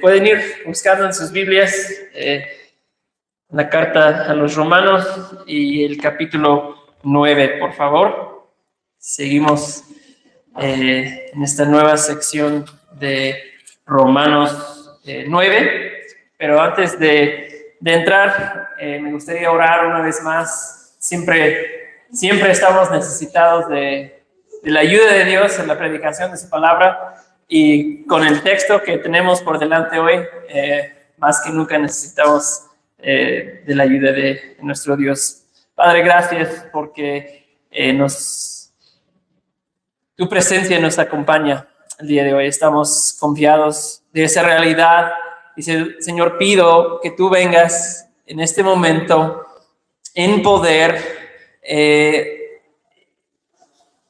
Pueden ir buscando en sus Biblias la carta a los Romanos y el capítulo 9, por favor. Seguimos en esta nueva sección de Romanos 9, pero antes de entrar, me gustaría orar una vez más. Siempre estamos necesitados de la ayuda de Dios en la predicación de su palabra, y con el texto que tenemos por delante hoy, más que nunca necesitamos de la ayuda de nuestro Dios. Padre, gracias porque tu presencia nos acompaña el día de hoy. Estamos confiados de esa realidad y, Señor, pido que tú vengas en este momento en poder,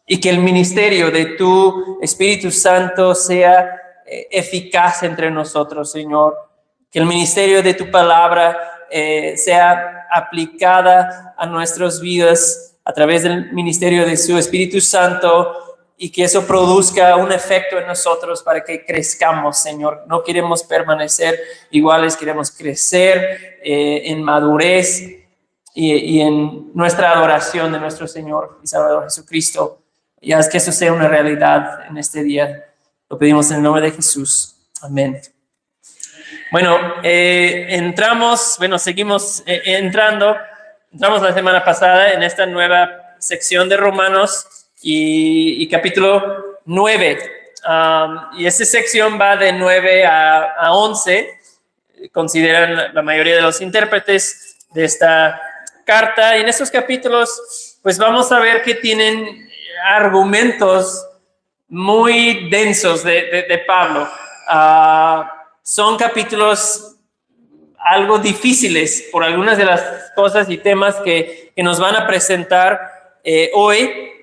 y que el ministerio de tu Espíritu Santo sea eficaz entre nosotros, Señor. Que el ministerio de tu palabra sea aplicada a nuestras vidas a través del ministerio de su Espíritu Santo, y que eso produzca un efecto en nosotros para que crezcamos, Señor. No queremos permanecer iguales, queremos crecer en madurez y en nuestra adoración de nuestro Señor y Salvador Jesucristo. Y haz que eso sea una realidad en este día. Lo pedimos en el nombre de Jesús. Amén. Bueno, seguimos entrando. Entramos la semana pasada en esta nueva sección de Romanos y capítulo 9. Y esta sección va de 9 a 11. Consideran la mayoría de los intérpretes de esta carta. Y en estos capítulos, pues vamos a ver que tienen argumentos muy densos de Pablo. Son capítulos algo difíciles por algunas de las cosas y temas que nos van a presentar hoy.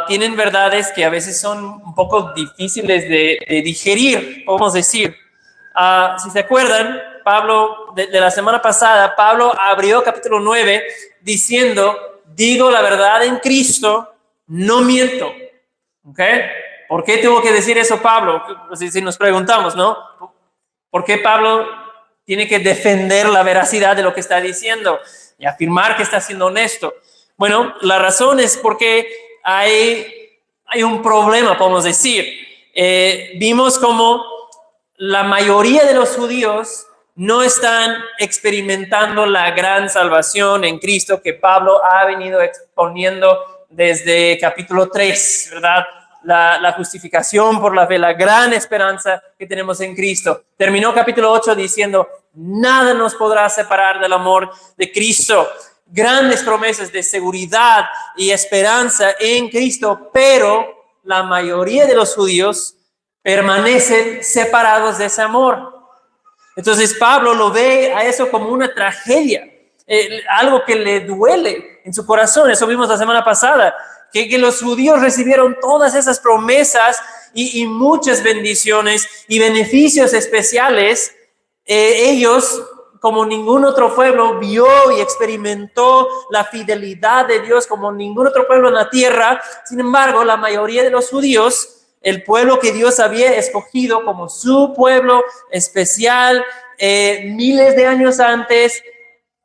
Tienen verdades que a veces son un poco difíciles de digerir, podemos decir. Si se acuerdan, Pablo, de la semana pasada, Pablo abrió capítulo 9 diciendo: digo la verdad en Cristo, no miento. ¿Ok? ¿Por qué tuvo que decir eso Pablo? Si nos preguntamos, ¿no? ¿Por qué Pablo tiene que defender la veracidad de lo que está diciendo y afirmar que está siendo honesto? Bueno, la razón es porque hay un problema, podemos decir. Vimos como la mayoría de los judíos no están experimentando la gran salvación en Cristo que Pablo ha venido exponiendo desde capítulo 3, ¿verdad? La justificación por la fe, la gran esperanza que tenemos en Cristo. Terminó capítulo 8 diciendo: nada nos podrá separar del amor de Cristo. Grandes promesas de seguridad y esperanza en Cristo, pero la mayoría de los judíos permanecen separados de ese amor. Entonces Pablo lo ve a eso como una tragedia, algo que le duele en su corazón. Eso vimos la semana pasada, que los judíos recibieron todas esas promesas y muchas bendiciones y beneficios especiales. Ellos, como ningún otro pueblo, vio y experimentó la fidelidad de Dios como ningún otro pueblo en la tierra. Sin embargo, la mayoría de los judíos, el pueblo que Dios había escogido como su pueblo especial miles de años antes,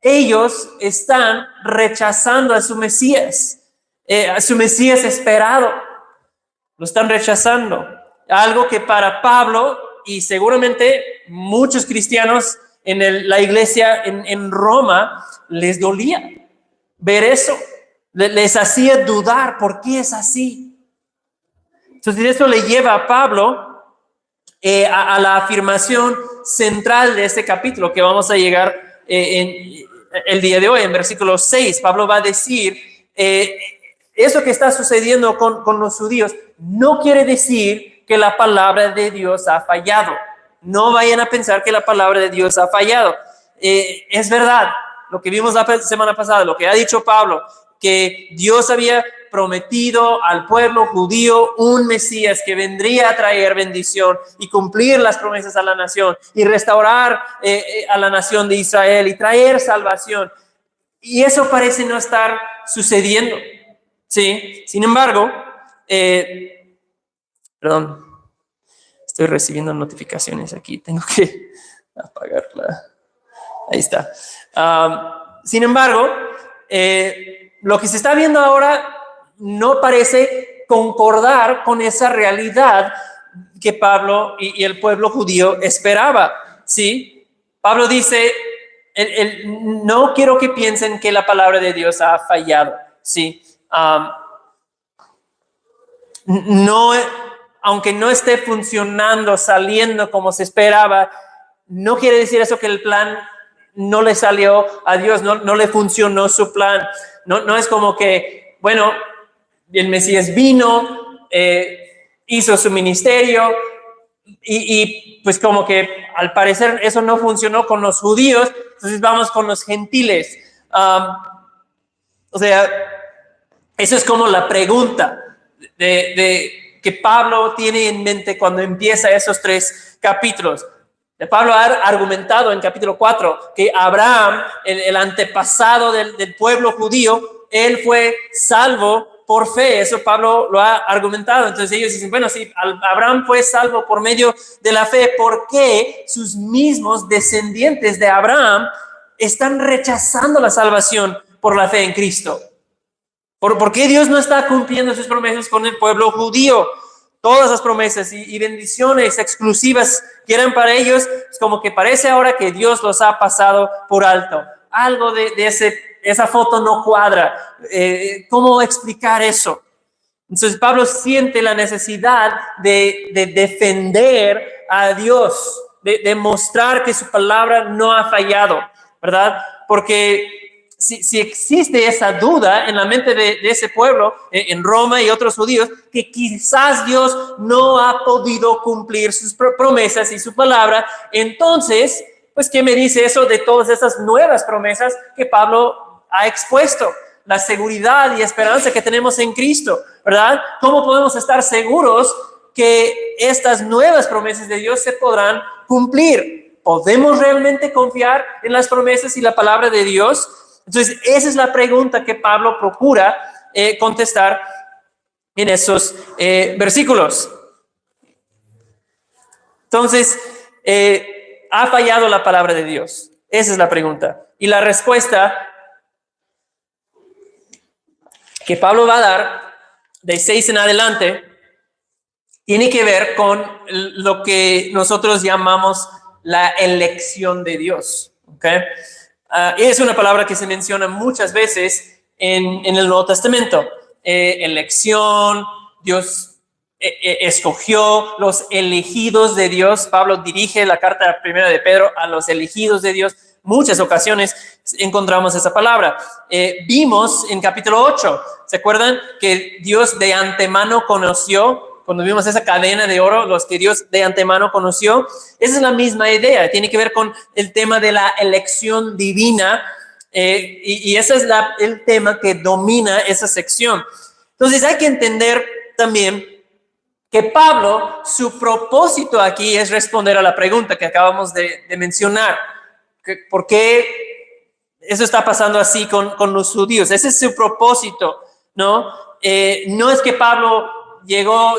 ellos están rechazando a su Mesías esperado. Lo están rechazando. Algo que para Pablo y seguramente muchos cristianos en la iglesia en Roma les dolía ver eso. Les hacía dudar, ¿por qué es así? Entonces eso le lleva a Pablo a la afirmación central de este capítulo que vamos a llegar en el día de hoy, en versículo 6. Pablo va a decir: eso que está sucediendo con los judíos no quiere decir que la palabra de Dios ha fallado. No vayan a pensar que la palabra de Dios ha fallado. Es verdad, lo que vimos la semana pasada, lo que ha dicho Pablo, que Dios había prometido al pueblo judío un Mesías que vendría a traer bendición y cumplir las promesas a la nación y restaurar a la nación de Israel y traer salvación. Y eso parece no estar sucediendo. Sí, sin embargo, Estoy recibiendo notificaciones aquí. Tengo que apagarla. Ahí está. Sin embargo, lo que se está viendo ahora no parece concordar con esa realidad que Pablo y el pueblo judío esperaba. ¿Sí? Pablo dice, no quiero que piensen que la palabra de Dios ha fallado. ¿Sí? No, aunque no esté funcionando, saliendo como se esperaba, no quiere decir eso que el plan no le salió a Dios, no le funcionó su plan. No es como que, bueno, el Mesías vino, hizo su ministerio y pues como que al parecer eso no funcionó con los judíos, entonces vamos con los gentiles. O sea, eso es como la pregunta de que Pablo tiene en mente cuando empieza esos 3 capítulos. Pablo ha argumentado en capítulo 4 que Abraham, el antepasado del pueblo judío, él fue salvo por fe. Eso Pablo lo ha argumentado. Entonces ellos dicen, bueno, si Abraham fue salvo por medio de la fe, ¿por qué sus mismos descendientes de Abraham están rechazando la salvación por la fe en Cristo? ¿Por qué Dios no está cumpliendo sus promesas con el pueblo judío? Todas las promesas y bendiciones exclusivas que eran para ellos, es como que parece ahora que Dios los ha pasado por alto. Algo de esa foto no cuadra. ¿Cómo explicar eso? Entonces Pablo siente la necesidad de defender a Dios, de mostrar que su palabra no ha fallado, ¿verdad? Porque si existe esa duda en la mente de ese pueblo, en Roma y otros judíos, que quizás Dios no ha podido cumplir sus promesas y su palabra, entonces, pues, ¿qué me dice eso de todas esas nuevas promesas que Pablo ha expuesto? La seguridad y esperanza que tenemos en Cristo, ¿verdad? ¿Cómo podemos estar seguros que estas nuevas promesas de Dios se podrán cumplir? ¿Podemos realmente confiar en las promesas y la palabra de Dios? Entonces, esa es la pregunta que Pablo procura contestar en esos versículos. Entonces, ¿ha fallado la palabra de Dios? Esa es la pregunta. Y la respuesta que Pablo va a dar de 6 en adelante tiene que ver con lo que nosotros llamamos la elección de Dios. ¿Okay? Es una palabra que se menciona muchas veces en el Nuevo Testamento. Elección, Dios escogió los elegidos de Dios. Pablo dirige la carta primera de Pedro a los elegidos de Dios. Muchas ocasiones encontramos esa palabra. Vimos en capítulo 8, ¿se acuerdan? Que Dios de antemano conoció. Cuando vimos esa cadena de oro, los que Dios de antemano conoció, esa es la misma idea, tiene que ver con el tema de la elección divina, y ese es el tema que domina esa sección. Entonces hay que entender también que Pablo, su propósito aquí es responder a la pregunta que acabamos de mencionar. ¿Por qué eso está pasando así con los judíos? Ese es su propósito, ¿no? No es que Pablo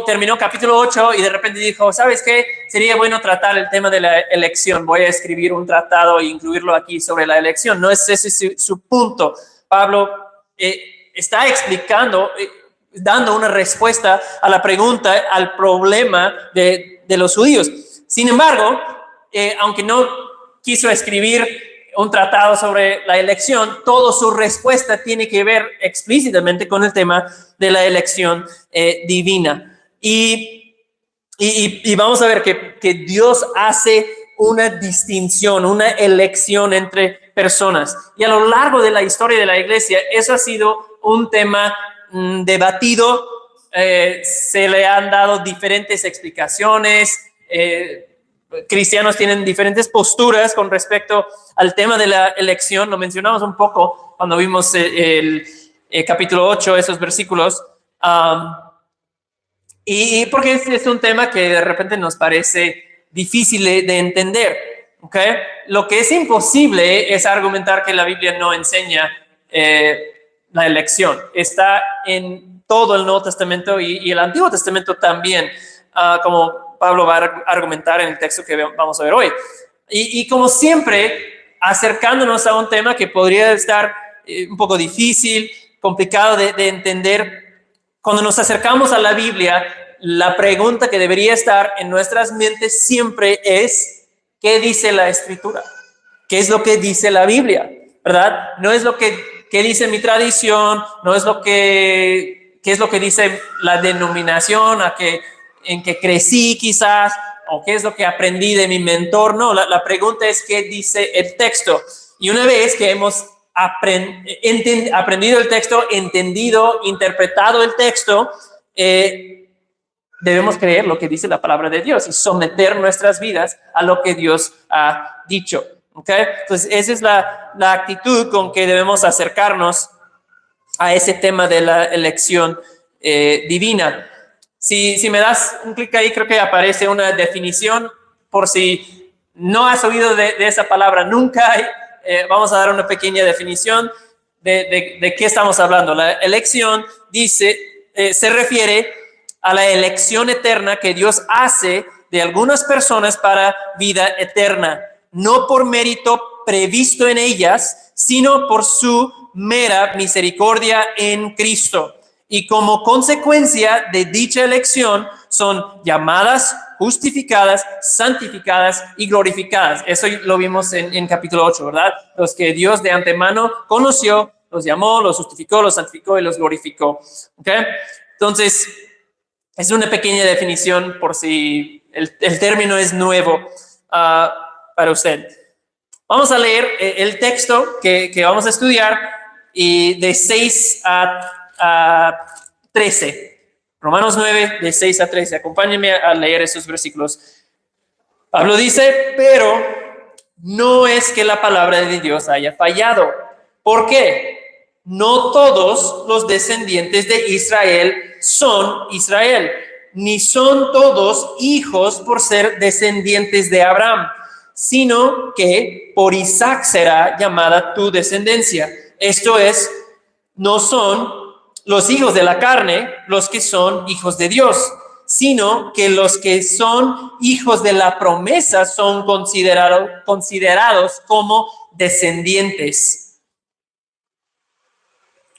terminó capítulo 8 y de repente dijo, ¿sabes qué? Sería bueno tratar el tema de la elección. Voy a escribir un tratado e incluirlo aquí sobre la elección. No es ese su punto. Pablo está explicando, dando una respuesta a la pregunta, al problema de los judíos. Sin embargo, aunque no quiso escribir un tratado sobre la elección, toda su respuesta tiene que ver explícitamente con el tema de la elección divina. Y vamos a ver que Dios hace una distinción, una elección entre personas. Y a lo largo de la historia de la iglesia, eso ha sido un tema debatido. Se le han dado diferentes explicaciones. Cristianos tienen diferentes posturas con respecto al tema de la elección. Lo mencionamos un poco cuando vimos el capítulo 8, esos versículos. Y porque es un tema que de repente nos parece difícil de entender. ¿Okay? Lo que es imposible es argumentar que la Biblia no enseña la elección. Está en todo el Nuevo Testamento y el Antiguo Testamento también. como Pablo va a argumentar en el texto que vamos a ver hoy. Y como siempre, acercándonos a un tema que podría estar un poco difícil, complicado de entender, cuando nos acercamos a la Biblia, la pregunta que debería estar en nuestras mentes siempre es, ¿qué dice la Escritura? ¿Qué es lo que dice la Biblia? ¿Verdad? No es lo que dice mi tradición, no es lo qué es lo que dice la denominación en que crecí quizás, o qué es lo que aprendí de mi mentor. No, la pregunta es qué dice el texto. Y una vez que hemos aprendido el texto, entendido, interpretado el texto, debemos creer lo que dice la palabra de Dios y someter nuestras vidas a lo que Dios ha dicho. ¿Okay? Entonces, esa es la actitud con que debemos acercarnos a ese tema de la elección divina. Si me das un clic ahí, creo que aparece una definición, por si no has oído de esa palabra nunca. Vamos a dar una pequeña definición de qué estamos hablando. La elección se refiere a la elección eterna que Dios hace de algunas personas para vida eterna, no por mérito previsto en ellas, sino por su mera misericordia en Cristo. Y como consecuencia de dicha elección son llamadas, justificadas, santificadas y glorificadas. Eso lo vimos en capítulo 8, ¿verdad? Los que Dios de antemano conoció, los llamó, los justificó, los santificó y los glorificó. ¿Okay? Entonces, es una pequeña definición por si el término es nuevo para usted. Vamos a leer el texto que vamos a estudiar y de 6 a 13. Romanos 9, de 6 a 13. Acompáñenme a leer esos versículos. Pablo dice, pero no es que la palabra de Dios haya fallado. ¿Por qué? No todos los descendientes de Israel son Israel, ni son todos hijos por ser descendientes de Abraham, sino que por Isaac será llamada tu descendencia. Esto es, no son los hijos de la carne los que son hijos de Dios, sino que los que son hijos de la promesa son considerados como descendientes.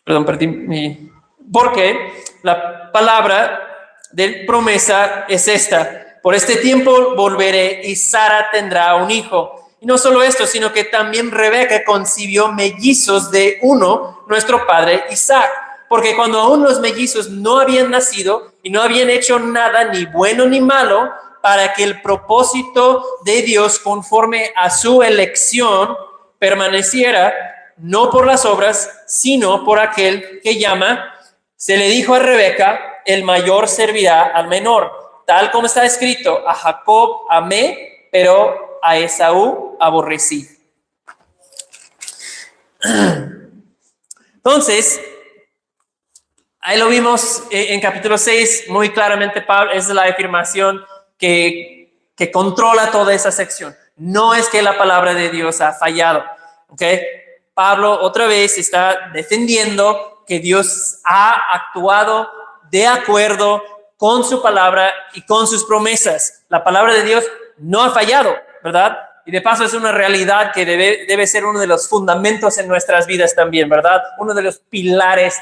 Perdón, perdí porque la palabra de promesa es esta: por este tiempo volveré y Sara tendrá un hijo. Y no solo esto, sino que también Rebeca concibió mellizos de uno, nuestro padre Isaac. Porque cuando aún los mellizos no habían nacido y no habían hecho nada, ni bueno ni malo, para que el propósito de Dios conforme a su elección permaneciera, no por las obras, sino por aquel que llama, se le dijo a Rebeca, el mayor servirá al menor. Tal como está escrito, a Jacob amé, pero a Esaú aborrecí. Entonces, ahí lo vimos en capítulo 6, muy claramente, Pablo, esa es la afirmación que controla toda esa sección. No es que la palabra de Dios ha fallado, ¿ok? Pablo otra vez está defendiendo que Dios ha actuado de acuerdo con su palabra y con sus promesas. La palabra de Dios no ha fallado, ¿verdad? Y de paso es una realidad que debe ser uno de los fundamentos en nuestras vidas también, ¿verdad? Uno de los pilares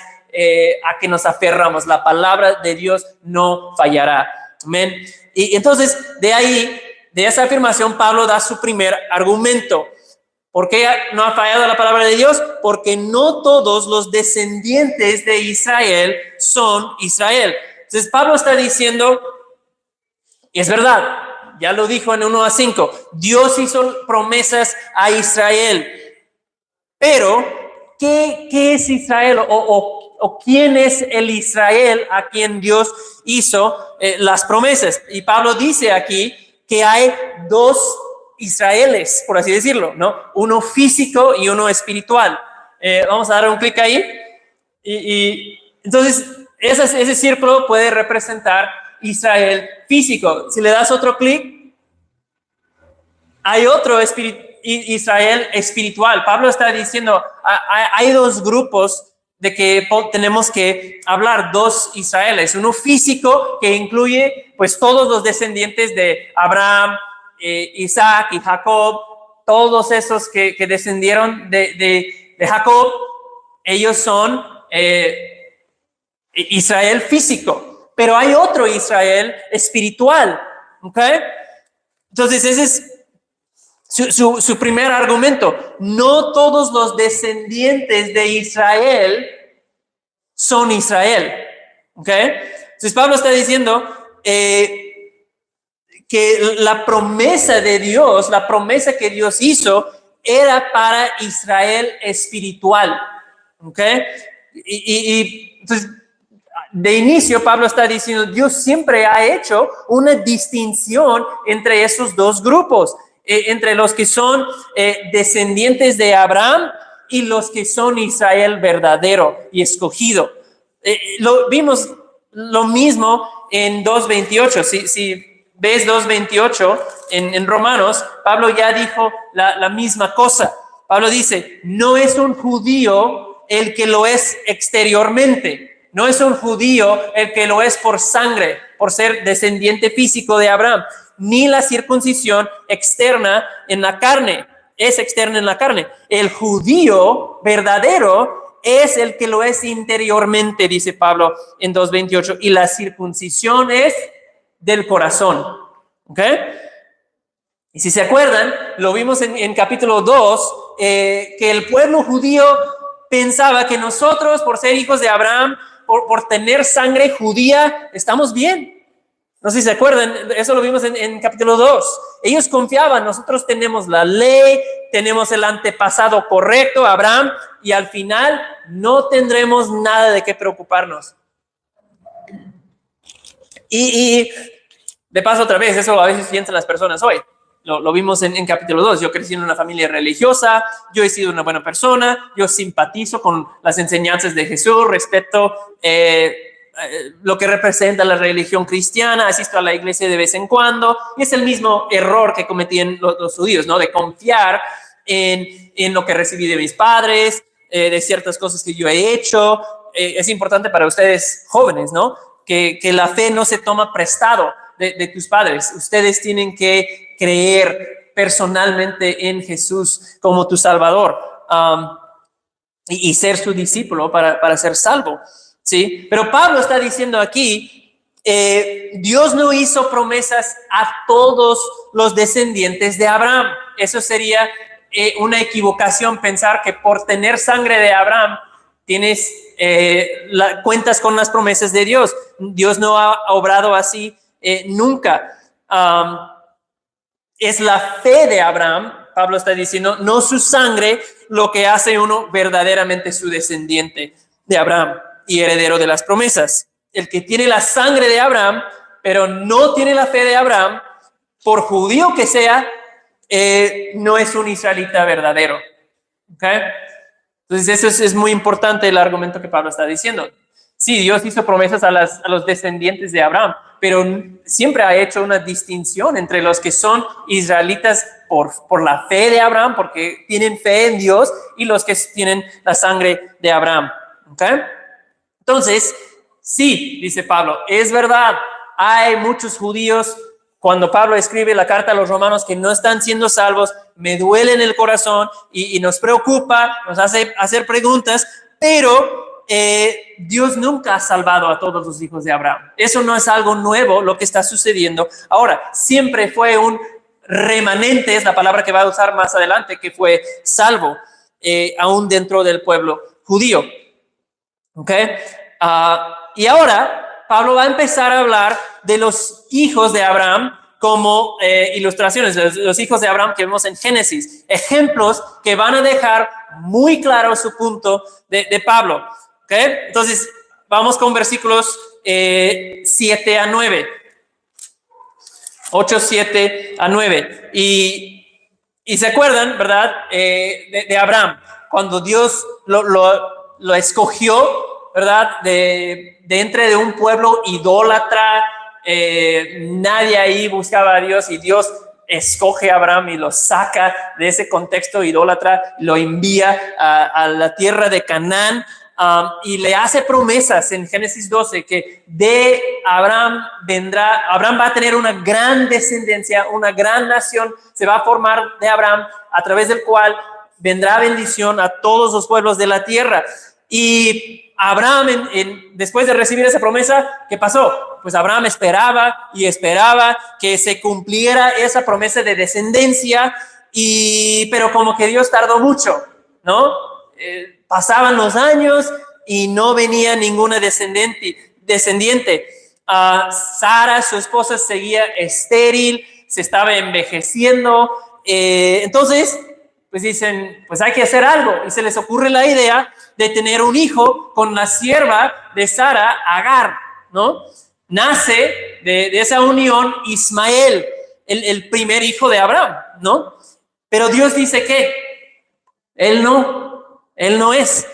a que nos aferramos. La palabra de Dios no fallará. Amén. Y entonces, de ahí, de esa afirmación, Pablo da su primer argumento. ¿Por qué no ha fallado la palabra de Dios? Porque no todos los descendientes de Israel son Israel. Entonces, Pablo está diciendo, y es verdad, ya lo dijo en 1-5, Dios hizo promesas a Israel. Pero, ¿qué es Israel? ¿O quién es el Israel a quien Dios hizo las promesas? Y Pablo dice aquí que hay dos Israeles, por así decirlo, ¿no? Uno físico y uno espiritual. Vamos a dar un clic ahí. Y entonces, ese círculo puede representar Israel físico. Si le das otro clic, hay otro Israel espiritual. Pablo está diciendo, hay dos grupos de que tenemos que hablar dos Israeles, uno físico que incluye pues todos los descendientes de Abraham, Isaac y Jacob, todos esos que descendieron de Jacob, ellos son Israel físico, pero hay otro Israel espiritual, ¿ok? Entonces ese es su primer argumento. No todos los descendientes de Israel son Israel, ¿ok? Entonces Pablo está diciendo que la promesa de Dios, la promesa que Dios hizo, era para Israel espiritual, ¿ok? Y entonces, de inicio Pablo está diciendo, Dios siempre ha hecho una distinción entre esos dos grupos, entre los que son descendientes de Abraham y los que son Israel verdadero y escogido. Vimos lo mismo en 2:28. Si ves 2:28 en Romanos, Pablo ya dijo la misma cosa. Pablo dice, no es un judío el que lo es exteriormente, no es un judío el que lo es por sangre, por ser descendiente físico de Abraham, ni la circuncisión externa en la carne, es externa en la carne. El judío verdadero es el que lo es interiormente, dice Pablo en 2:28, y la circuncisión es del corazón, ¿ok? Y si se acuerdan, lo vimos en capítulo 2, que el pueblo judío pensaba que nosotros, por ser hijos de Abraham, por tener sangre judía, estamos bien. No sé si se acuerdan, eso lo vimos en capítulo 2. Ellos confiaban, nosotros tenemos la ley, tenemos el antepasado correcto, Abraham, y al final no tendremos nada de qué preocuparnos. Y de paso otra vez, eso a veces piensan las personas hoy. Lo vimos en capítulo 2. Yo crecí en una familia religiosa, yo he sido una buena persona, yo simpatizo con las enseñanzas de Jesús, respeto lo que representa la religión cristiana, asisto a la iglesia de vez en cuando, y es el mismo error que cometían los judíos, ¿no? De confiar en lo que recibí de mis padres, de ciertas cosas que yo he hecho. Es importante para ustedes jóvenes, ¿no? Que la fe no se toma prestado de tus padres. Ustedes tienen que creer personalmente en Jesús como tu Salvador, y ser su discípulo para ser salvo, ¿sí? Pero Pablo está diciendo aquí, Dios no hizo promesas a todos los descendientes de Abraham. Eso sería una equivocación pensar que por tener sangre de Abraham tienes cuentas con las promesas de Dios. Dios no ha obrado así nunca. Es la fe de Abraham, Pablo está diciendo, no su sangre, lo que hace uno verdaderamente su descendiente de Abraham y heredero de las promesas. El que tiene la sangre de Abraham, pero no tiene la fe de Abraham, por judío que sea, no es un israelita verdadero. ¿Okay? Entonces eso es muy importante el argumento que Pablo está diciendo. Sí, Dios hizo promesas a los descendientes de Abraham, pero siempre ha hecho una distinción entre los que son israelitas por la fe de Abraham, porque tienen fe en Dios, y los que tienen la sangre de Abraham. ¿Okay? Entonces, sí, dice Pablo, es verdad, hay muchos judíos, cuando Pablo escribe la carta a los romanos, que no están siendo salvos, me duele en el corazón y nos preocupa, nos hace hacer preguntas, pero Dios nunca ha salvado a todos los hijos de Abraham. Eso no es algo nuevo lo que está sucediendo ahora. Siempre fue un remanente, es la palabra que va a usar más adelante, que fue salvo, aún dentro del pueblo judío. ¿Okay? Y ahora Pablo va a empezar a hablar de los hijos de Abraham como ilustraciones, los hijos de Abraham que vemos en Génesis, ejemplos que van a dejar muy claro su punto de Pablo. ¿Okay? Entonces, vamos con versículos 7 a 9. 8, 7 a 9. Y se acuerdan, ¿verdad? De Abraham, cuando Dios lo escogió, ¿verdad? De entre de un pueblo idólatra, nadie ahí buscaba a Dios, y Dios escoge a Abraham y lo saca de ese contexto idólatra, lo envía a la tierra de Canaán, y le hace promesas en Génesis 12 que de Abraham va a tener una gran descendencia, una gran nación, se va a formar de Abraham, a través del cual vendrá bendición a todos los pueblos de la tierra. Y Abraham, después de recibir esa promesa, ¿qué pasó? Pues Abraham esperaba y esperaba que se cumpliera esa promesa de descendencia, pero como que Dios tardó mucho, ¿no? Pasaban los años y no venía ninguna descendiente. Sara, su esposa, seguía estéril, se estaba envejeciendo. Entonces, pues dicen, pues hay que hacer algo. Y se les ocurre la idea de tener un hijo con la sierva de Sara, Agar, ¿no? Nace de esa unión Ismael, el primer hijo de Abraham, ¿no? Pero Dios dice que él no es,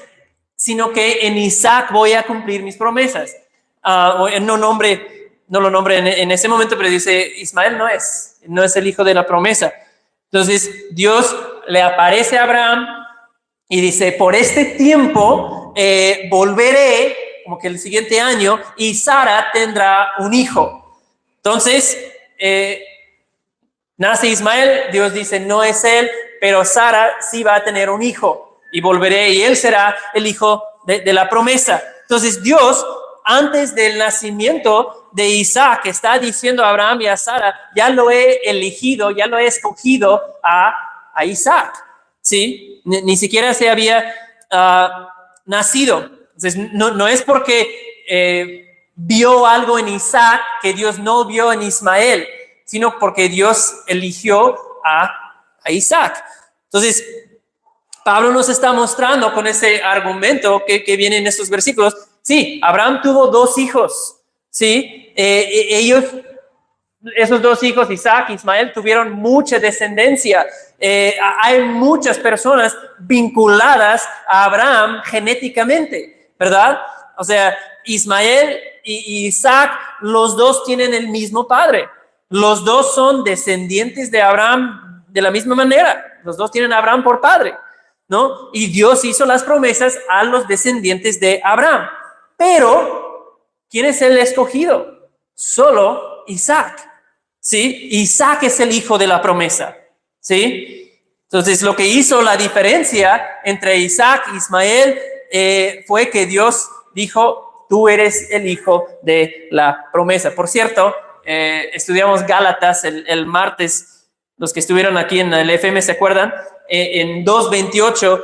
sino que en Isaac voy a cumplir mis promesas. No lo nombre en ese momento, pero dice, Ismael no es el hijo de la promesa. Entonces Dios le aparece a Abraham y dice, por este tiempo volveré, como que el siguiente año, y Sara tendrá un hijo. Entonces nace Ismael, Dios dice, no es él, pero Sara sí va a tener un hijo, y volveré, y él será el hijo de la promesa. Entonces Dios, antes del nacimiento de Isaac, está diciendo a Abraham y a Sara, ya lo he elegido, ya lo he escogido a Isaac, ¿sí? Ni siquiera se había nacido. Entonces no es porque vio algo en Isaac que Dios no vio en Ismael, sino porque Dios eligió a Isaac. Entonces, Pablo nos está mostrando con ese argumento que viene en estos versículos. Sí, Abraham tuvo 2 hijos, ¿sí? Esos 2 hijos, Isaac e Ismael, tuvieron mucha descendencia. Hay muchas personas vinculadas a Abraham genéticamente, ¿verdad? O sea, Ismael y Isaac, los 2 tienen el mismo padre. Los 2 son descendientes de Abraham de la misma manera. Los 2 tienen a Abraham por padre, ¿no? Y Dios hizo las promesas a los descendientes de Abraham. Pero, ¿quién es el escogido? Solo Isaac, ¿sí? Isaac es el hijo de la promesa, ¿sí? Entonces, lo que hizo la diferencia entre Isaac e Ismael fue que Dios dijo, tú eres el hijo de la promesa. Por cierto, estudiamos Gálatas el martes, los que estuvieron aquí en el FM se acuerdan, en 2:28,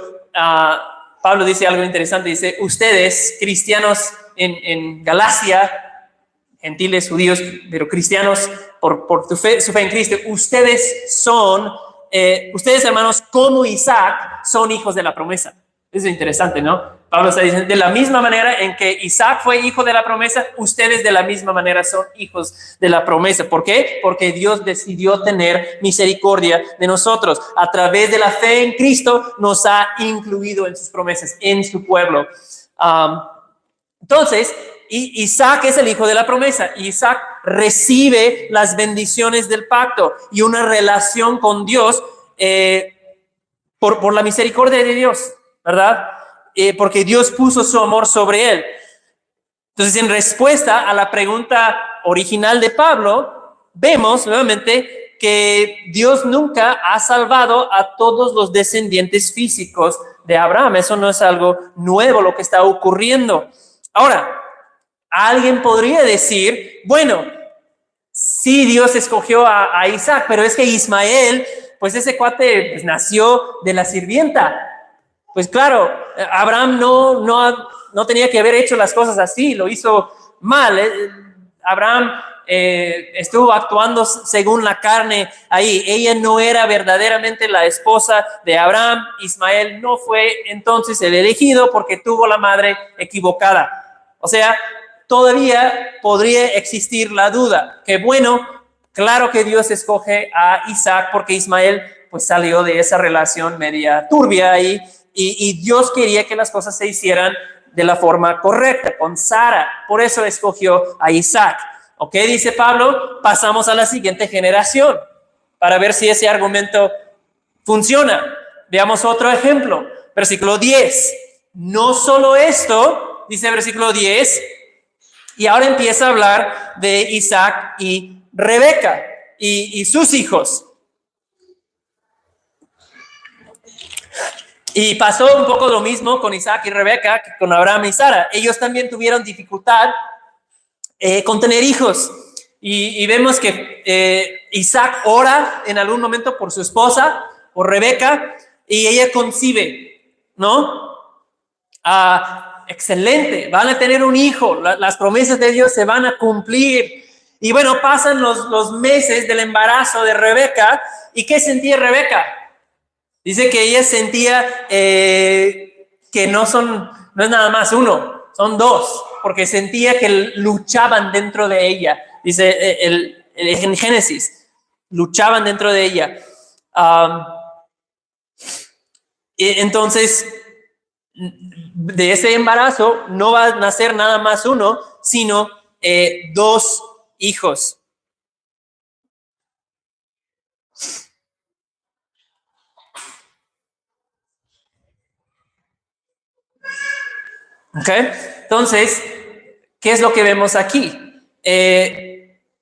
Pablo dice algo interesante, dice, ustedes, cristianos en Galacia, gentiles, judíos, pero cristianos por su fe en Cristo, ustedes hermanos, como Isaac, son hijos de la promesa. Eso es interesante, ¿no? Pablo está diciendo, de la misma manera en que Isaac fue hijo de la promesa, ustedes de la misma manera son hijos de la promesa. ¿Por qué? Porque Dios decidió tener misericordia de nosotros. A través de la fe en Cristo nos ha incluido en sus promesas, en su pueblo. Entonces, Isaac es el hijo de la promesa. Isaac recibe las bendiciones del pacto y una relación con Dios por la misericordia de Dios, ¿verdad? Porque Dios puso su amor sobre él. Entonces, en respuesta a la pregunta original de Pablo, vemos nuevamente que Dios nunca ha salvado a todos los descendientes físicos de Abraham. Eso no es algo nuevo lo que está ocurriendo. Ahora, alguien podría decir, bueno, sí, Dios escogió a Isaac, pero es que Ismael, pues ese cuate pues, nació de la sirvienta. Pues claro, Abraham no tenía que haber hecho las cosas así, lo hizo mal. Abraham estuvo actuando según la carne ahí. Ella no era verdaderamente la esposa de Abraham. Ismael no fue entonces el elegido porque tuvo la madre equivocada. O sea, todavía podría existir la duda. Que bueno, claro que Dios escoge a Isaac porque Ismael pues salió de esa relación media turbia ahí. Y Dios quería que las cosas se hicieran de la forma correcta, con Sara. Por eso escogió a Isaac. ¿Ok? Dice Pablo, pasamos a la siguiente generación para ver si ese argumento funciona. Veamos otro ejemplo. Versículo 10. no solo esto, dice el versículo 10, y ahora empieza a hablar de Isaac y Rebeca y sus hijos. Y pasó un poco lo mismo con Isaac y Rebeca que con Abraham y Sara. Ellos también tuvieron dificultad con tener hijos. Y vemos que Isaac ora en algún momento por su esposa, por Rebeca, y ella concibe, ¿no? Excelente, van a tener un hijo, las promesas de Dios se van a cumplir. Y bueno, pasan los meses del embarazo de Rebeca. ¿Y qué sentía Rebeca? Dice que ella sentía que no es nada más uno, son dos, porque sentía que luchaban dentro de ella. Dice en Génesis, luchaban dentro de ella. Entonces, de ese embarazo no va a nacer nada más uno, sino dos hijos. ¿Ok? Entonces, ¿qué es lo que vemos aquí?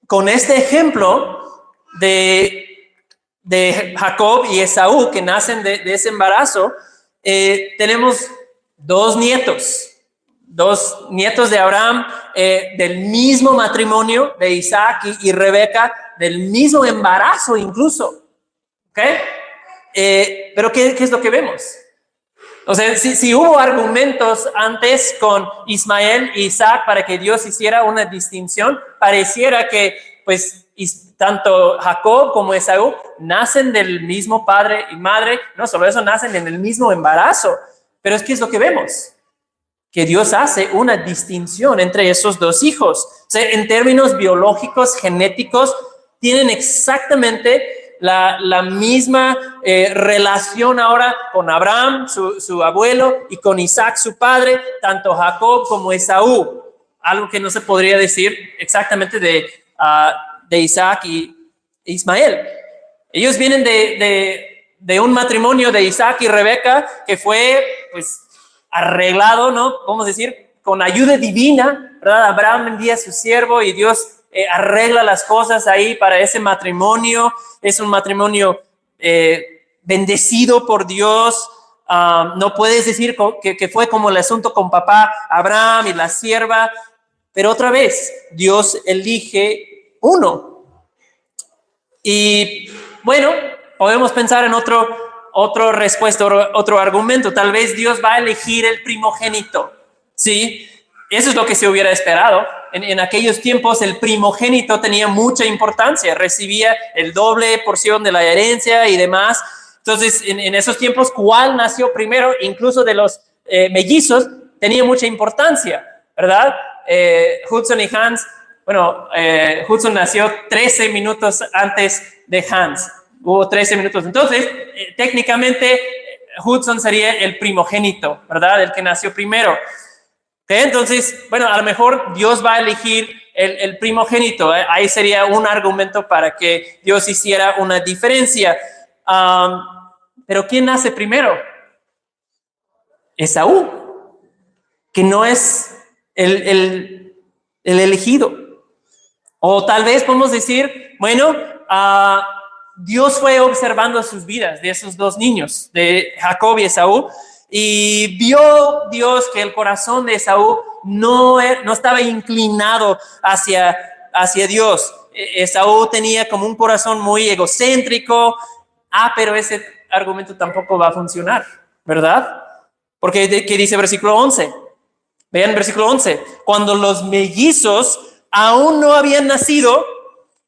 Con este ejemplo de Jacob y Esaú, que nacen de ese embarazo, tenemos dos nietos de Abraham, del mismo matrimonio de Isaac y Rebeca, del mismo embarazo incluso. ¿Ok? Pero ¿qué es lo que vemos? O sea, si hubo argumentos antes con Ismael e Isaac para que Dios hiciera una distinción, pareciera que pues tanto Jacob como Esaú nacen del mismo padre y madre, no solo eso, nacen en el mismo embarazo. Pero ¿qué es lo que vemos? Que Dios hace una distinción entre esos dos hijos. O sea, en términos biológicos, genéticos, tienen exactamente la misma relación ahora con Abraham, su abuelo, y con Isaac, su padre, tanto Jacob como Esaú. Algo que no se podría decir exactamente de Isaac y Ismael. Ellos vienen de un matrimonio de Isaac y Rebeca que fue pues arreglado, ¿no? Vamos a decir, con ayuda divina, ¿verdad? Abraham envía a su siervo y Dios arregla las cosas ahí para ese matrimonio. Es un matrimonio bendecido por Dios. No puedes decir que fue como el asunto con papá Abraham y la sierva, pero otra vez Dios elige uno. Y bueno, podemos pensar en otra respuesta, otro argumento. Tal vez Dios va a elegir el primogénito, ¿sí? Eso es lo que se hubiera esperado. En aquellos tiempos el primogénito tenía mucha importancia, recibía el doble porción de la herencia y demás. Entonces, en esos tiempos, ¿cuál nació primero? Incluso de los mellizos, tenía mucha importancia, ¿verdad? Hudson y Hans, Hudson nació 13 minutos antes de Hans. Hubo 13 minutos. Entonces, técnicamente, Hudson sería el primogénito, ¿verdad? El que nació primero. ¿Okay? Entonces, bueno, a lo mejor Dios va a elegir el primogénito. Ahí sería un argumento para que Dios hiciera una diferencia. Pero ¿quién nace primero? Esaú, que no es el elegido. O tal vez podemos decir, bueno, Dios fue observando sus vidas de esos dos niños, de Jacob y Esaú, y vio Dios que el corazón de Esaú no estaba inclinado hacia Dios. Esaú tenía como un corazón muy egocéntrico. Pero ese argumento tampoco va a funcionar, ¿verdad? Porque ¿qué dice versículo 11? Vean versículo 11. Cuando los mellizos aún no habían nacido,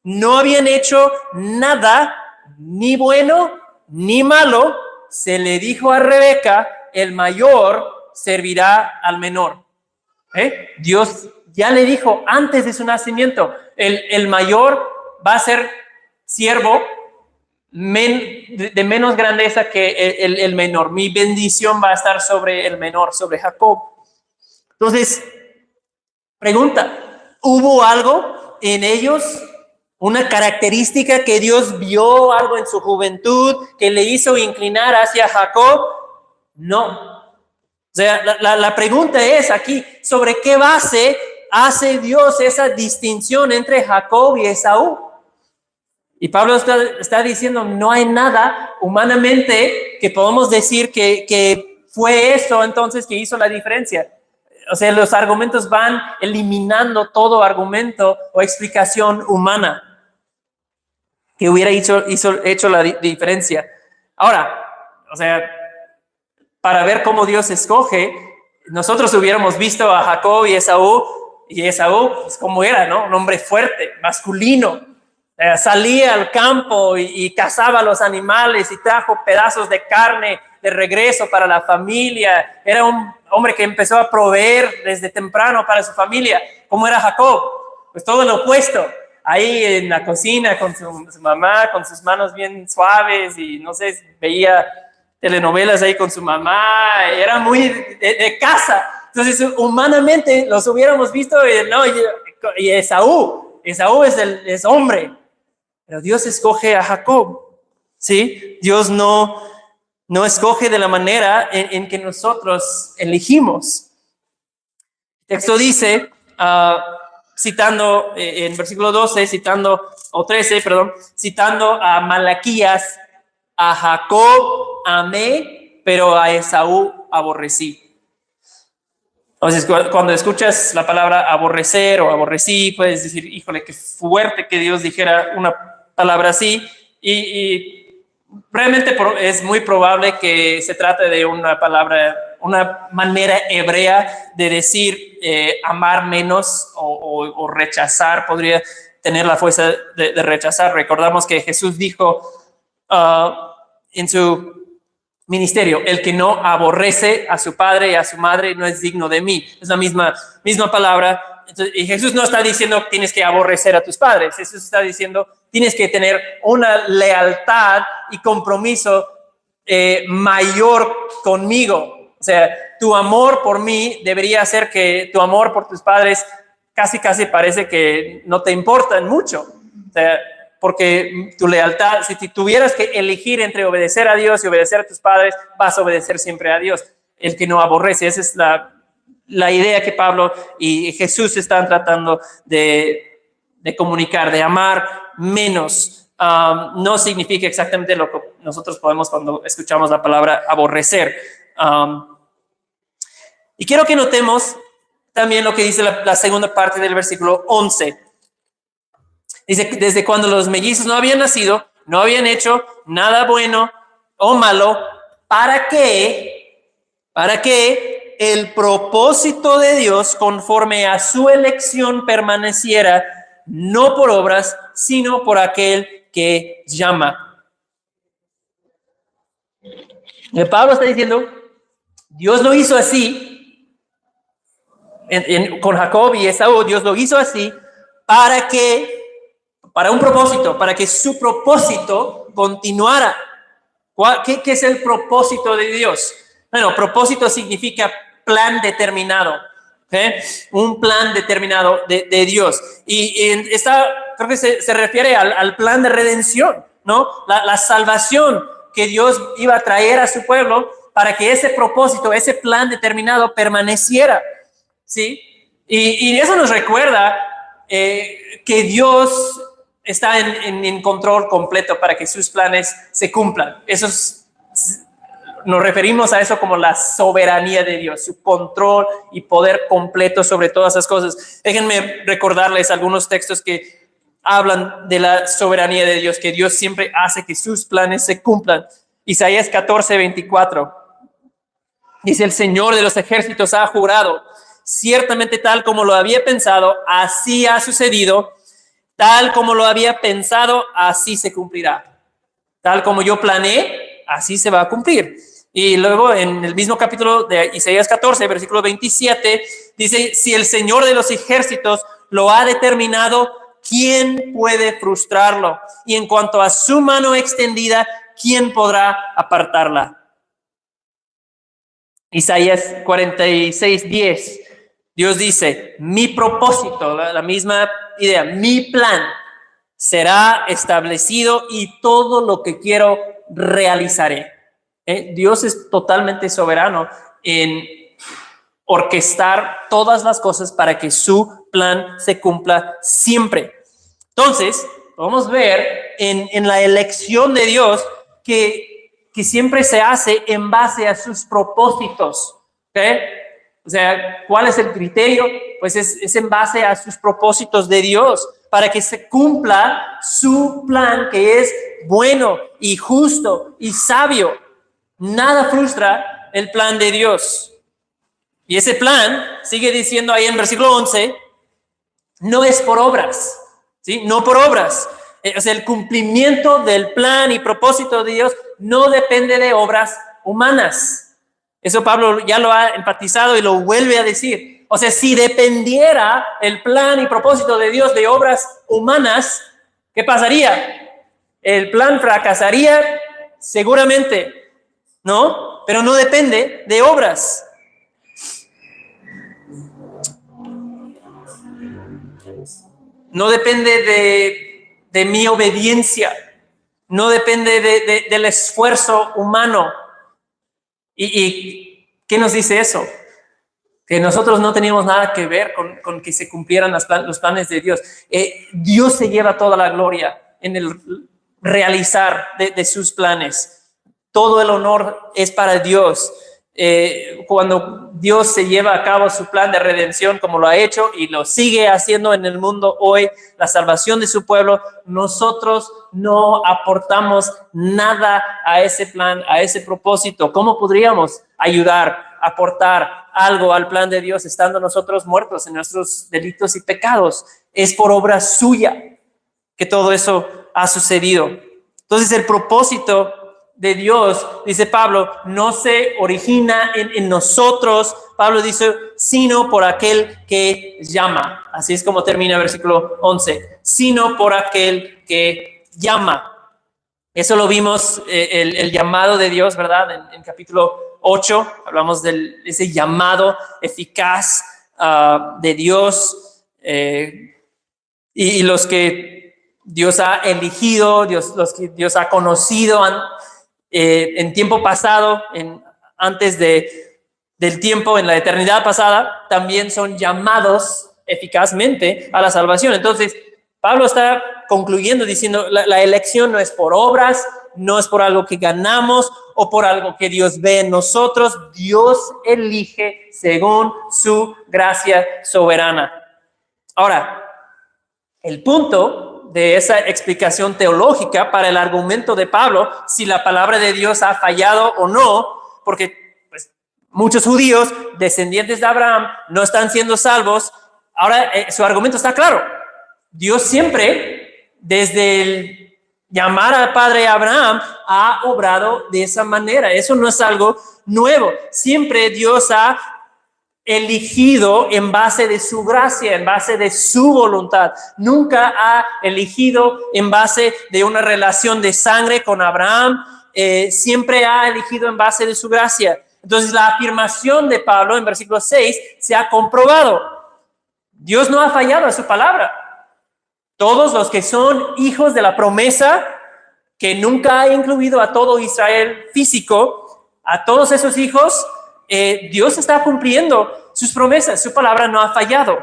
no habían hecho nada, ni bueno ni malo, se le dijo a Rebeca, el mayor servirá al menor. Dios ya le dijo antes de su nacimiento, el mayor va a ser siervo de menos grandeza que el menor. Mi bendición va a estar sobre el menor, sobre Jacob. Entonces, pregunta, ¿hubo algo en ellos? ¿Una característica que Dios vio, algo en su juventud que le hizo inclinar hacia Jacob? No. O sea, la pregunta es aquí, ¿sobre qué base hace Dios esa distinción entre Jacob y Esaú? Y Pablo está diciendo, no hay nada humanamente que podamos decir que fue eso entonces que hizo la diferencia. O sea, los argumentos van eliminando todo argumento o explicación humana que hubiera hecho la diferencia. Ahora, o sea, para ver cómo Dios escoge, nosotros hubiéramos visto a Jacob y Esaú, pues, como era, ¿no? Un hombre fuerte, masculino. Salía al campo y cazaba los animales y trajo pedazos de carne de regreso para la familia. Era un hombre que empezó a proveer desde temprano para su familia. ¿Cómo era Jacob? Pues todo lo opuesto. Ahí en la cocina con su mamá, con sus manos bien suaves y no sé, veía telenovelas ahí con su mamá. Era muy de casa. Entonces, humanamente los hubiéramos visto, no, y Esaú es hombre. Pero Dios escoge a Jacob, ¿sí? Dios no escoge de la manera en que nosotros elegimos. El texto dice, citando en versículo 12, o 13, citando a Malaquías, a Jacob amé, pero a Esaú aborrecí. Entonces, cuando escuchas la palabra aborrecer o aborrecí, puedes decir, híjole, qué fuerte que Dios dijera una palabra así, y realmente es muy probable que se trate de una manera hebrea de decir amar menos o rechazar, podría tener la fuerza de rechazar. Recordamos que Jesús dijo en su ministerio, el que no aborrece a su padre y a su madre no es digno de mí. Es la misma palabra. Entonces, y Jesús no está diciendo tienes que aborrecer a tus padres. Jesús está diciendo tienes que tener una lealtad y compromiso mayor conmigo. O sea, tu amor por mí debería ser que tu amor por tus padres casi parece que no te importan mucho. O sea, porque tu lealtad, si tuvieras que elegir entre obedecer a Dios y obedecer a tus padres, vas a obedecer siempre a Dios, el que no aborrece. Esa es la idea que Pablo y Jesús están tratando de comunicar, de amar menos. No significa exactamente lo que nosotros podemos cuando escuchamos la palabra aborrecer. Y quiero que notemos también lo que dice la segunda parte del versículo 11. Dice, desde cuando los mellizos no habían nacido, no habían hecho nada bueno o malo, para que el propósito de Dios conforme a su elección permaneciera, no por obras, sino por aquel que llama. Y Pablo está diciendo, Dios lo hizo así, con Jacob y Esaú, Dios lo hizo así, para un propósito, para que su propósito continuara. ¿Qué es el propósito de Dios? Bueno, propósito significa plan determinado. ¿Okay? Un plan determinado de Dios. Y creo que se refiere al plan de redención, ¿no? La salvación que Dios iba a traer a su pueblo para que ese propósito, ese plan determinado permaneciera, ¿sí? Y eso nos recuerda que Dios está en control completo para que sus planes se cumplan. Nos referimos a eso como la soberanía de Dios, su control y poder completo sobre todas esas cosas. Déjenme recordarles algunos textos que hablan de la soberanía de Dios, que Dios siempre hace que sus planes se cumplan. Isaías 14:24 dice: el Señor de los ejércitos ha jurado, ciertamente tal como lo había pensado, así ha sucedido. Tal como lo había pensado, así se cumplirá. Tal como yo planeé, así se va a cumplir. Y luego en el mismo capítulo de Isaías 14, versículo 27, dice: si el Señor de los ejércitos lo ha determinado, ¿quién puede frustrarlo? Y en cuanto a su mano extendida, ¿quién podrá apartarla? Isaías 46:10. Dios dice: mi propósito, la misma idea, mi plan será establecido y todo lo que quiero realizaré. Dios es totalmente soberano en orquestar todas las cosas para que su plan se cumpla siempre. Entonces, vamos a ver en la elección de Dios que siempre se hace en base a sus propósitos. ¿Okay? O sea, ¿cuál es el criterio? Pues es en base a sus propósitos de Dios, para que se cumpla su plan, que es bueno y justo y sabio. Nada frustra el plan de Dios. Y ese plan, sigue diciendo ahí en versículo 11, no es por obras, ¿sí? No por obras. O sea, el cumplimiento del plan y propósito de Dios no depende de obras humanas. Eso Pablo ya lo ha enfatizado y lo vuelve a decir. O sea, si dependiera el plan y propósito de Dios de obras humanas, ¿qué pasaría? El plan fracasaría seguramente, ¿no? Pero no depende de obras. No depende de mi obediencia. No depende del esfuerzo humano. ¿Y qué nos dice eso? Que nosotros no teníamos nada que ver con que se cumplieran los planes de Dios. Dios se lleva toda la gloria en el realizar de sus planes. Todo el honor es para Dios. Cuando Dios se lleva a cabo su plan de redención como lo ha hecho y lo sigue haciendo en el mundo hoy, la salvación de su pueblo, nosotros no aportamos nada a ese plan, a ese propósito. ¿Cómo podríamos ayudar, aportar algo al plan de Dios estando nosotros muertos en nuestros delitos y pecados? Es por obra suya que todo eso ha sucedido. Entonces el propósito de Dios, dice Pablo, no se origina en nosotros, Pablo dice, sino por aquel que llama. Así es como termina el versículo 11, sino por aquel que llama. Eso lo vimos, el llamado de Dios, ¿verdad? En capítulo 8, hablamos de ese llamado eficaz de Dios, y los que Dios ha elegido, los que Dios ha conocido en tiempo pasado, antes del tiempo, en la eternidad pasada, también son llamados eficazmente a la salvación. Entonces, Pablo está concluyendo diciendo, la elección no es por obras, no es por algo que ganamos o por algo que Dios ve en nosotros. Dios elige según su gracia soberana. Ahora, el punto de esa explicación teológica para el argumento de Pablo, si la palabra de Dios ha fallado o no, porque pues, muchos judíos, descendientes de Abraham, no están siendo salvos. Ahora su argumento está claro. Dios siempre, desde el llamar al padre Abraham, ha obrado de esa manera. Eso no es algo nuevo. Siempre Dios ha elegido en base de su gracia, en base de su voluntad. Nunca ha elegido en base de una relación de sangre con Abraham. Siempre ha elegido en base de su gracia. Entonces la afirmación de Pablo en versículo 6 se ha comprobado. Dios no ha fallado a su palabra. Todos los que son hijos de la promesa, que nunca ha incluido a todo Israel físico, a todos esos hijos, Dios está cumpliendo sus promesas, su palabra no ha fallado.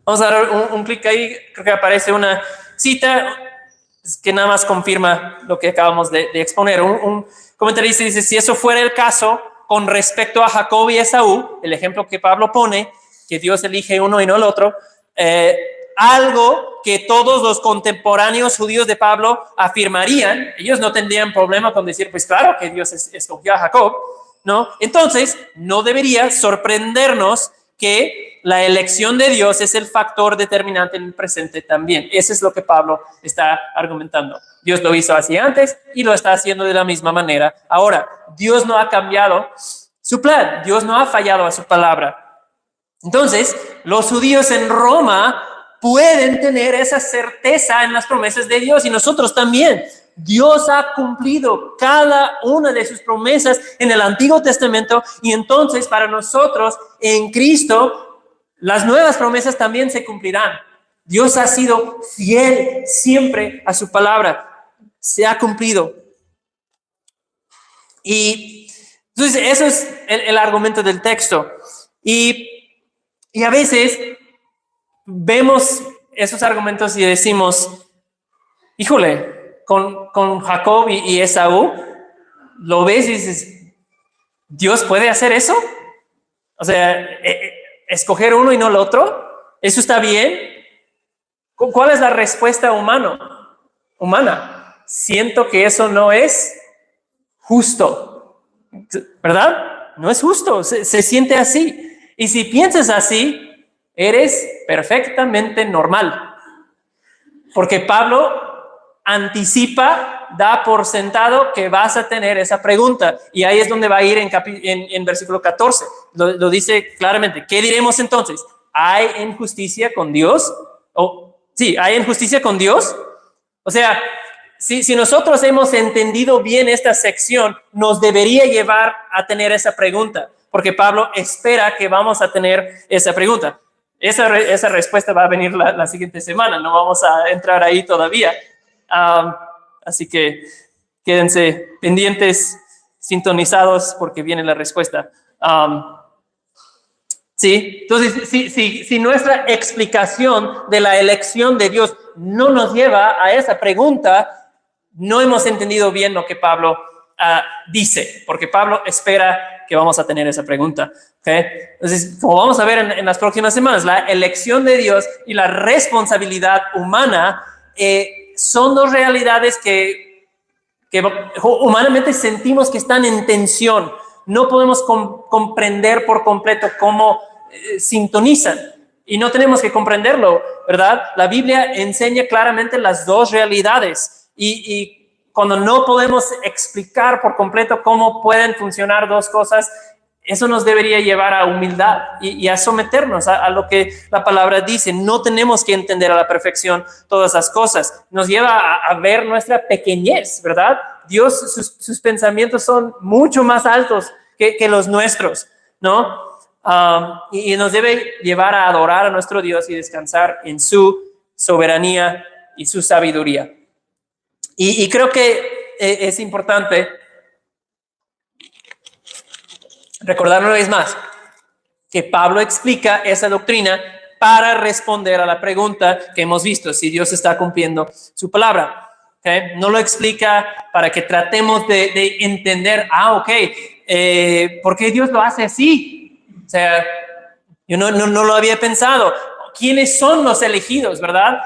Vamos a dar un clic ahí, creo que aparece una cita que nada más confirma lo que acabamos de exponer. Un comentarista dice, si eso fuera el caso con respecto a Jacob y Esaú, el ejemplo que Pablo pone, que Dios elige uno y no el otro, algo que todos los contemporáneos judíos de Pablo afirmarían, ellos no tendrían problema con decir, pues claro que Dios escogió a Jacob, ¿no? Entonces, no debería sorprendernos que la elección de Dios es el factor determinante en el presente también. Eso es lo que Pablo está argumentando. Dios lo hizo así antes y lo está haciendo de la misma manera ahora. Dios no ha cambiado su plan, Dios no ha fallado a su palabra. Entonces, los judíos en Roma pueden tener esa certeza en las promesas de Dios y nosotros también. Dios ha cumplido cada una de sus promesas en el Antiguo Testamento y entonces para nosotros en Cristo las nuevas promesas también se cumplirán. Dios ha sido fiel siempre a su palabra, se ha cumplido. Y Entonces, eso es el argumento del texto. Y a veces vemos esos argumentos y decimos, híjole, con Jacob y Esaú, lo ves y dices, ¿Dios puede hacer eso? O sea, escoger uno y no el otro, ¿eso está bien? ¿Cuál es la respuesta humana? Siento que eso no es justo, ¿verdad? No es justo, se siente así. Y si piensas así, eres perfectamente normal. Porque Pablo anticipa, da por sentado que vas a tener esa pregunta. Y ahí es donde va a ir en versículo 14. Lo dice claramente. ¿Qué diremos entonces? ¿Hay injusticia con Dios? Sí, ¿hay injusticia con Dios? O sea, si nosotros hemos entendido bien esta sección, nos debería llevar a tener esa pregunta. Porque Pablo espera que vamos a tener esa pregunta. Esa respuesta va a venir la siguiente semana. No vamos a entrar ahí todavía. Así que quédense pendientes, sintonizados, porque viene la respuesta. Sí, entonces, si nuestra explicación de la elección de Dios no nos lleva a esa pregunta, no hemos entendido bien lo que Pablo dice, porque Pablo espera que vamos a tener esa pregunta. ¿Okay? Entonces, como vamos a ver en las próximas semanas, la elección de Dios y la responsabilidad humana son dos realidades que humanamente sentimos que están en tensión. No podemos comprender por completo cómo sintonizan y no tenemos que comprenderlo, ¿verdad? La Biblia enseña claramente las dos realidades y cuando no podemos explicar por completo cómo pueden funcionar dos cosas, eso nos debería llevar a humildad y a someternos a lo que la palabra dice. No tenemos que entender a la perfección todas las cosas. Nos lleva a ver nuestra pequeñez, ¿verdad? Dios, sus pensamientos son mucho más altos que los nuestros, ¿no? Y nos debe llevar a adorar a nuestro Dios y descansar en su soberanía y su sabiduría. Y creo que es importante recordar una vez más que Pablo explica esa doctrina para responder a la pregunta que hemos visto, si Dios está cumpliendo su palabra. ¿Okay? No lo explica para que tratemos de entender, ¿por qué Dios lo hace así? O sea, yo no lo había pensado. ¿Quiénes son los elegidos, verdad?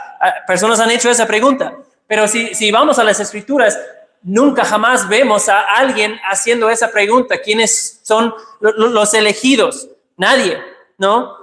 Personas han hecho esa pregunta. Pero si vamos a las Escrituras, nunca jamás vemos a alguien haciendo esa pregunta. ¿Quiénes son los elegidos? Nadie, ¿no?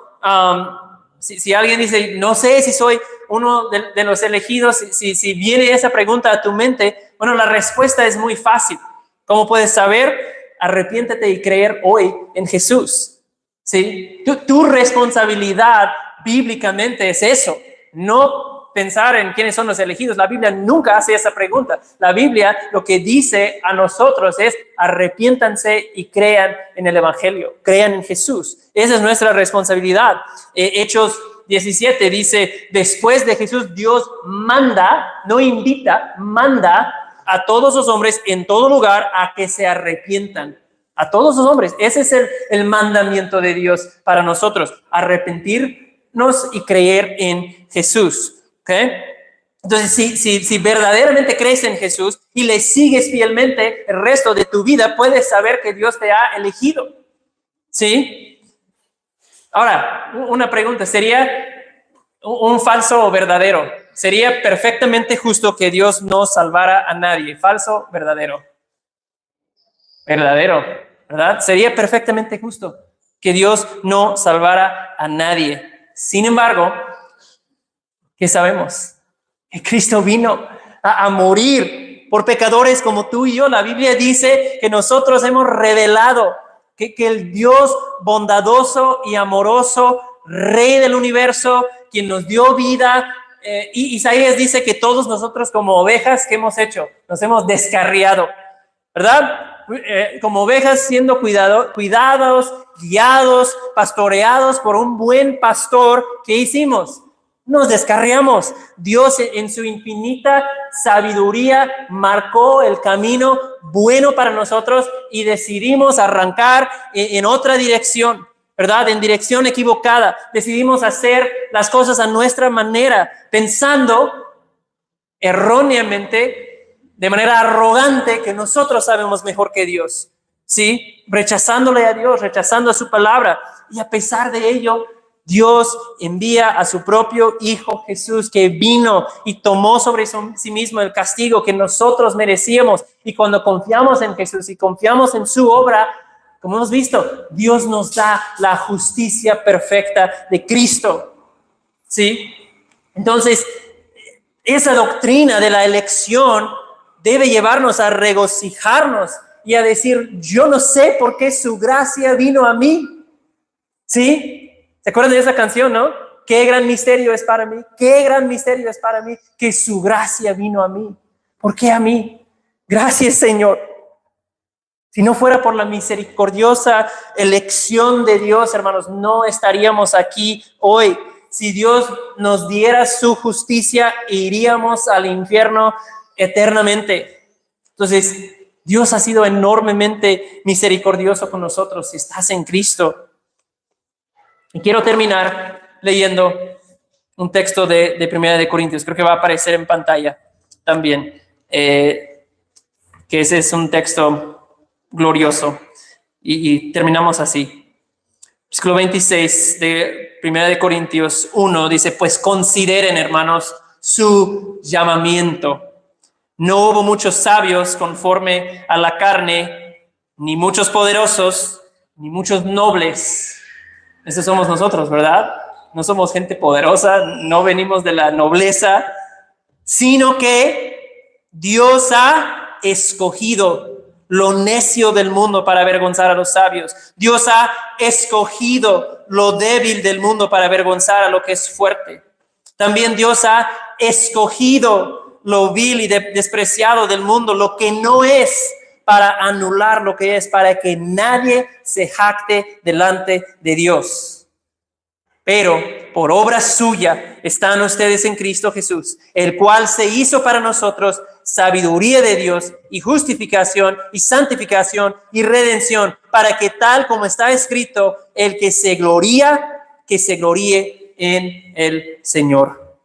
Si alguien dice, no sé si soy uno de los elegidos, si viene esa pregunta a tu mente, bueno, la respuesta es muy fácil. ¿Cómo puedes saber? Arrepiéntete y creer hoy en Jesús. ¿Sí? Tu responsabilidad bíblicamente es eso, no pensar en quiénes son los elegidos. La Biblia nunca hace esa pregunta. La Biblia lo que dice a nosotros es arrepiéntanse y crean en el Evangelio, crean en Jesús. Esa es nuestra responsabilidad. Hechos 17 dice, después de Jesús, Dios manda, no invita, manda a todos los hombres en todo lugar a que se arrepientan. A todos los hombres. Ese es el mandamiento de Dios para nosotros. Arrepentirnos y creer en Jesús. ¿Okay? Entonces, si verdaderamente crees en Jesús y le sigues fielmente el resto de tu vida, puedes saber que Dios te ha elegido. ¿Sí? Ahora, una pregunta. ¿Sería un falso o verdadero? ¿Sería perfectamente justo que Dios no salvara a nadie? ¿Falso o verdadero? Verdadero, ¿verdad? Sería perfectamente justo que Dios no salvara a nadie. Sin embargo, ¿qué sabemos? Que Cristo vino a morir por pecadores como tú y yo. La Biblia dice que nosotros hemos revelado que el Dios bondadoso y amoroso, Rey del universo, quien nos dio vida, y Isaías dice que todos nosotros como ovejas, ¿qué hemos hecho? Nos hemos descarriado, ¿verdad? Como ovejas siendo cuidados, guiados, pastoreados por un buen pastor. ¿Qué hicimos? Nos descarriamos. Dios en su infinita sabiduría marcó el camino bueno para nosotros y decidimos arrancar en otra dirección, ¿verdad? En dirección equivocada. Decidimos hacer las cosas a nuestra manera, pensando erróneamente, de manera arrogante, que nosotros sabemos mejor que Dios, ¿sí? Rechazándole a Dios, rechazando a su palabra. Y a pesar de ello, Dios envía a su propio Hijo Jesús, que vino y tomó sobre sí mismo el castigo que nosotros merecíamos. Y cuando confiamos en Jesús y confiamos en su obra, como hemos visto, Dios nos da la justicia perfecta de Cristo, ¿sí? Entonces, esa doctrina de la elección debe llevarnos a regocijarnos y a decir, yo no sé por qué su gracia vino a mí, ¿sí? ¿Se acuerdan de esa canción, no? Qué gran misterio es para mí, qué gran misterio es para mí que su gracia vino a mí. ¿Por qué a mí? Gracias, Señor. Si no fuera por la misericordiosa elección de Dios, hermanos, no estaríamos aquí hoy. Si Dios nos diera su justicia, iríamos al infierno eternamente. Entonces, Dios ha sido enormemente misericordioso con nosotros si estás en Cristo. Y quiero terminar leyendo un texto de Primera de Corintios. Creo que va a aparecer en pantalla también. Que ese es un texto glorioso. Y terminamos así. Versículo 26 de Primera de Corintios 1 dice, pues consideren, hermanos, su llamamiento. No hubo muchos sabios conforme a la carne, ni muchos poderosos, ni muchos nobles. Esos somos nosotros, ¿verdad? No somos gente poderosa, no venimos de la nobleza, sino que Dios ha escogido lo necio del mundo para avergonzar a los sabios. Dios ha escogido lo débil del mundo para avergonzar a lo que es fuerte. También Dios ha escogido lo vil y despreciado del mundo, lo que no es, para anular lo que es, para que nadie se jacte delante de Dios. Pero por obra suya están ustedes en Cristo Jesús, el cual se hizo para nosotros sabiduría de Dios y justificación y santificación y redención, para que tal como está escrito, el que se gloríe en el Señor.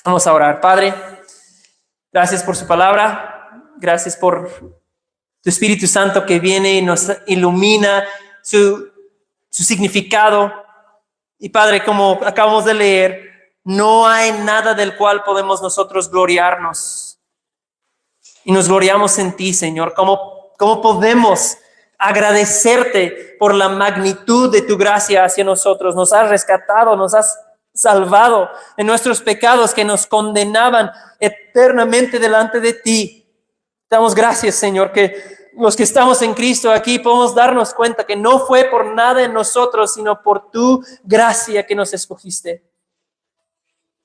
Vamos a orar. Padre, gracias por su palabra, gracias por tu Espíritu Santo que viene y nos ilumina su significado. Y Padre, como acabamos de leer, no hay nada del cual podemos nosotros gloriarnos. Y nos gloriamos en ti, Señor. ¿Cómo podemos agradecerte por la magnitud de tu gracia hacia nosotros? Nos has rescatado, nos has salvado de nuestros pecados que nos condenaban eternamente delante de ti. Damos gracias, Señor, que los que estamos en Cristo aquí podemos darnos cuenta que no fue por nada en nosotros, sino por tu gracia que nos escogiste.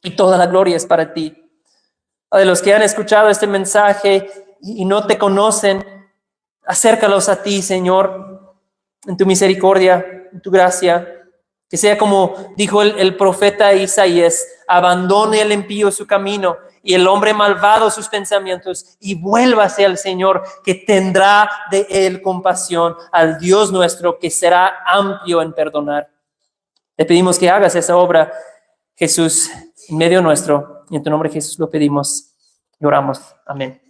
Y toda la gloria es para ti. De los que han escuchado este mensaje y no te conocen, acércalos a ti, Señor, en tu misericordia, en tu gracia. Que sea como dijo el profeta Isaías, abandone el impío su camino y el hombre malvado sus pensamientos y vuélvase al Señor, que tendrá de él compasión, al Dios nuestro, que será amplio en perdonar. Te pedimos que hagas esa obra, Jesús, en medio nuestro, y en tu nombre, Jesús, lo pedimos y oramos. Amén.